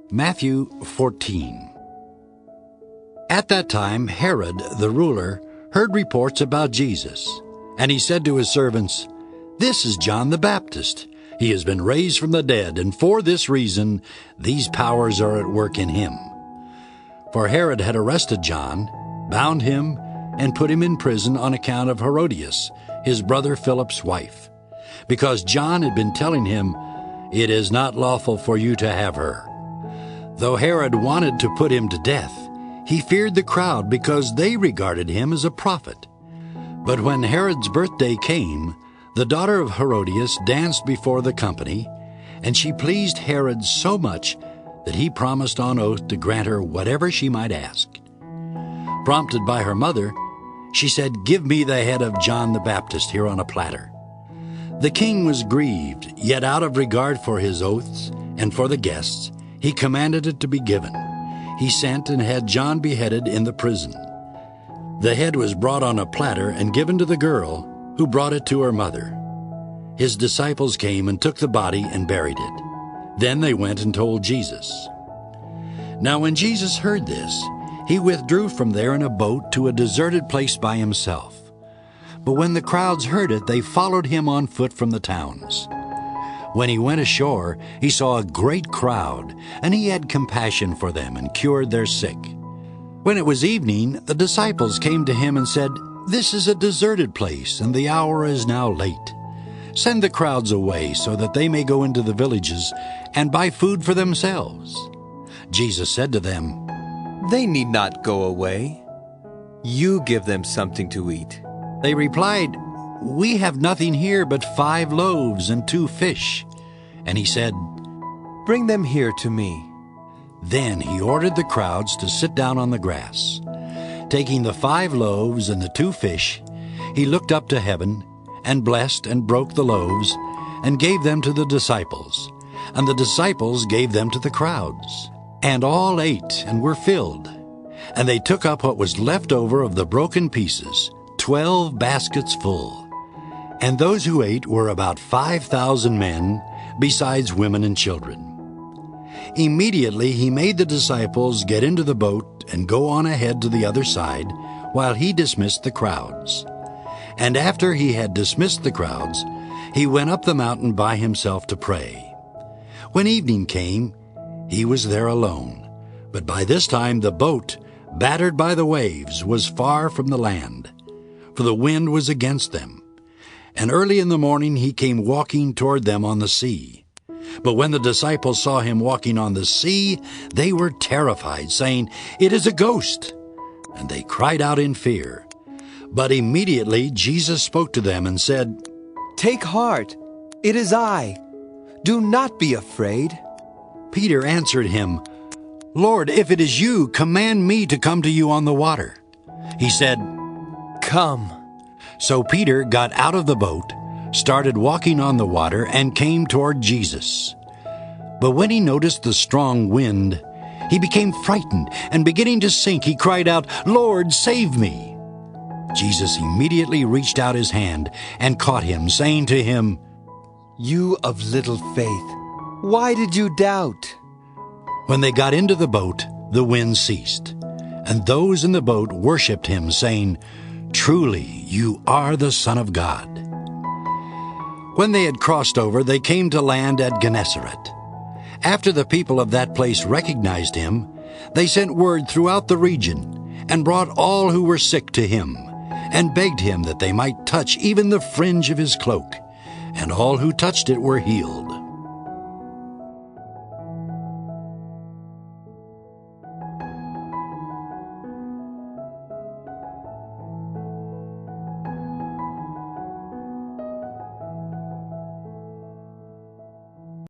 Matthew 14. At that time Herod the ruler heard reports about Jesus, and he said to his servants, "This is John the Baptist. He has been raised from the dead, and for this reason these powers are at work in him." For Herod had arrested John, bound him, and put him in prison on account of Herodias, his brother Philip's wife, because John had been telling him, "It is not lawful for you to have her." Though Herod wanted to put him to death, he feared the crowd because they regarded him as a prophet. But when Herod's birthday came, the daughter of Herodias danced before the company, and she pleased Herod so much that he promised on oath to grant her whatever she might ask. Prompted by her mother, she said, "Give me the head of John the Baptist here on a platter." The king was grieved, yet out of regard for his oaths and for the guests, he commanded it to be given. He sent and had John beheaded in the prison. The head was brought on a platter and given to the girl, who brought it to her mother. His disciples came and took the body and buried it. Then they went and told Jesus. Now when Jesus heard this, he withdrew from there in a boat to a deserted place by himself. But when the crowds heard it, they followed him on foot from the towns. When he went ashore, he saw a great crowd, and he had compassion for them and cured their sick. When it was evening, the disciples came to him and said, "This is a deserted place, and the hour is now late. Send the crowds away so that they may go into the villages and buy food for themselves." Jesus said to them, "They need not go away. You give them something to eat." They replied, "We have nothing here but 5 loaves and 2 fish. And he said, "Bring them here to me." Then he ordered the crowds to sit down on the grass. Taking the 5 loaves and the 2 fish, he looked up to heaven and blessed and broke the loaves and gave them to the disciples, and the disciples gave them to the crowds. And all ate and were filled. And they took up what was left over of the broken pieces, 12 baskets full. And those who ate were about 5,000 men, besides women and children. Immediately he made the disciples get into the boat and go on ahead to the other side, while he dismissed the crowds. And after he had dismissed the crowds, he went up the mountain by himself to pray. When evening came, he was there alone. But by this time the boat, battered by the waves, was far from the land, for the wind was against them. And early in the morning he came walking toward them on the sea. But when the disciples saw him walking on the sea, they were terrified, saying, "It is a ghost!" And they cried out in fear. But immediately Jesus spoke to them and said, "Take heart, it is I. Do not be afraid." Peter answered him, "Lord, if it is you, command me to come to you on the water." He said, "Come." So Peter got out of the boat, started walking on the water, and came toward Jesus. But when he noticed the strong wind, he became frightened, and beginning to sink, he cried out, "Lord, save me!" Jesus immediately reached out his hand and caught him, saying to him, "You of little faith, why did you doubt?" When they got into the boat, the wind ceased, and those in the boat worshipped him, saying, "Truly, you are the Son of God." When they had crossed over, they came to land at Gennesaret. After the people of that place recognized him, they sent word throughout the region and brought all who were sick to him, and begged him that they might touch even the fringe of his cloak, and all who touched it were healed.